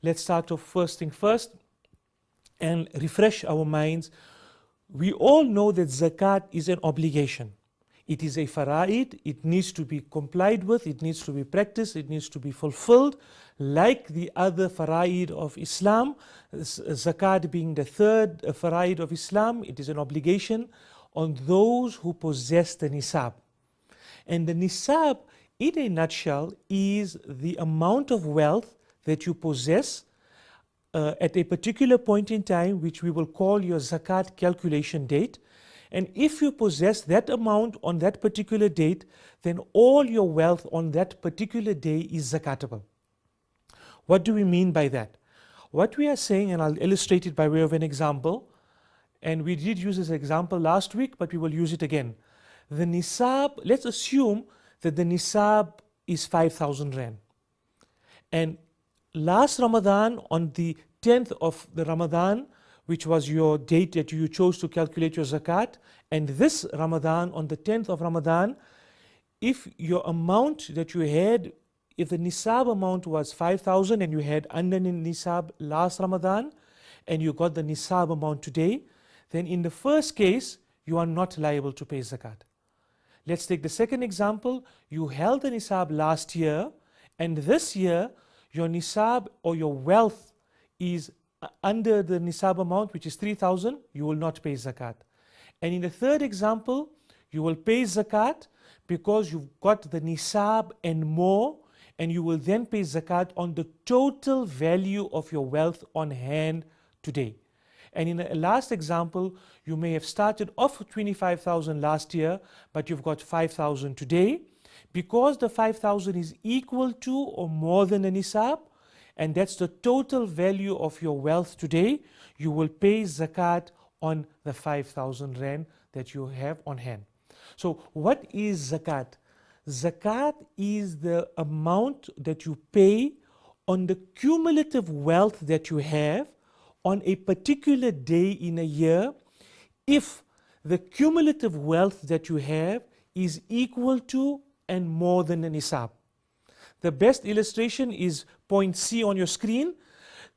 let's start off first thing first and refresh our minds. We all know that zakat is an obligation. It is a fara'id, it needs to be complied with, it needs to be practiced, it needs to be fulfilled. Like the other fara'id of Islam, zakat being the third fara'id of Islam, it is an obligation on those who possess the Nisaab. And the Nisaab, in a nutshell, is the amount of wealth that you possess at a particular point in time, which we will call your zakat calculation date. And if you possess that amount on that particular date, then all your wealth on that particular day is zakatable. What do we mean by that? What we are saying, and I'll illustrate it by way of an example, and we did use this example last week, but we will use it again. The Nisaab, let's assume that the Nisaab is 5,000 Rand. And last Ramadan, on the 10th of the Ramadan, which was your date that you chose to calculate your zakat, and this Ramadan, on the 10th of Ramadan, if your amount that you had, if the Nisaab amount was 5,000 and you had under Nisaab last Ramadan, and you got the Nisaab amount today, then in the first case, you are not liable to pay zakat. Let's take the second example. You held the Nisaab last year, and this year, your Nisaab or your wealth is under the Nisaab amount, which is 3,000, you will not pay zakat. And in the third example, you will pay zakat because you've got the Nisaab and more, and you will then pay zakat on the total value of your wealth on hand today. And in the last example, you may have started off with 25,000 last year, but you've got 5,000 today. Because the 5,000 is equal to or more than the Nisaab, and that's the total value of your wealth today, you will pay zakat on the 5,000 Rand that you have on hand. So what is zakat? Zakat is the amount that you pay on the cumulative wealth that you have on a particular day in a year, if the cumulative wealth that you have is equal to and more than the Nisaab. The best illustration is point C on your screen.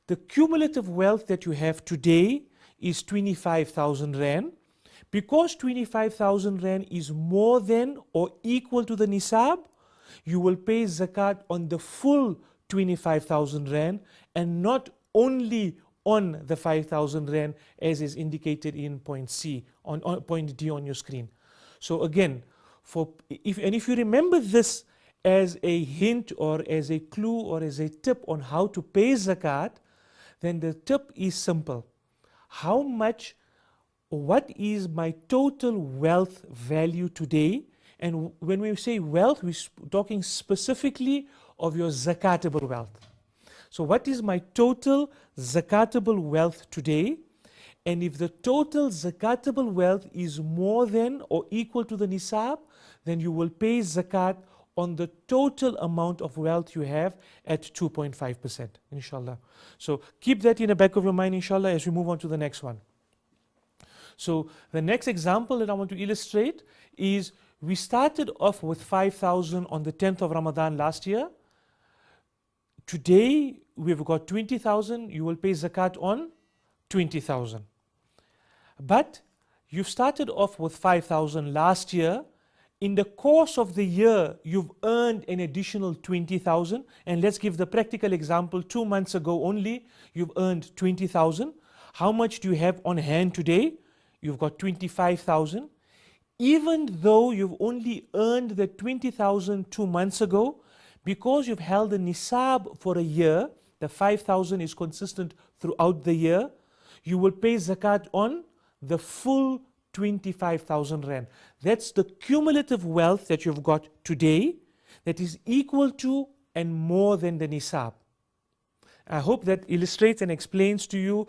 The cumulative wealth that you have today is 25,000 Rand. Because 25,000 Rand is more than or equal to the Nisaab, you will pay zakat on the full 25,000 Rand and not only on the 5,000 Rand as is indicated in point C, on point D on your screen. So again, if you remember this as a hint or as a clue or as a tip on how to pay zakat, then the tip is simple. What is my total wealth value today? And when we say wealth, we're talking specifically of your zakatable wealth. So what is my total zakatable wealth today? And if the total zakatable wealth is more than or equal to the Nisaab, then you will pay zakat on the total amount of wealth you have at 2.5%, inshallah. So keep that in the back of your mind, inshallah, as we move on to the next one. So the next example that I want to illustrate is we started off with 5,000 on the 10th of Ramadan last year. Today we've got 20,000, you will pay zakat on 20,000. But you've started off with 5,000 last year. In the course of the year, you've earned an additional 20,000. And let's give the practical example. 2 months ago only, you've earned 20,000. How much do you have on hand today? You've got 25,000. Even though you've only earned the 20,000 2 months ago, because you've held the Nisaab for a year, the 5,000 is consistent throughout the year, you will pay zakat on the full 25,000 Rand. That's the cumulative wealth that you've got today that is equal to and more than the Nisaab. I hope that illustrates and explains to you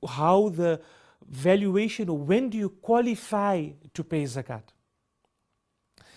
how the valuation, or when do you qualify to pay zakat.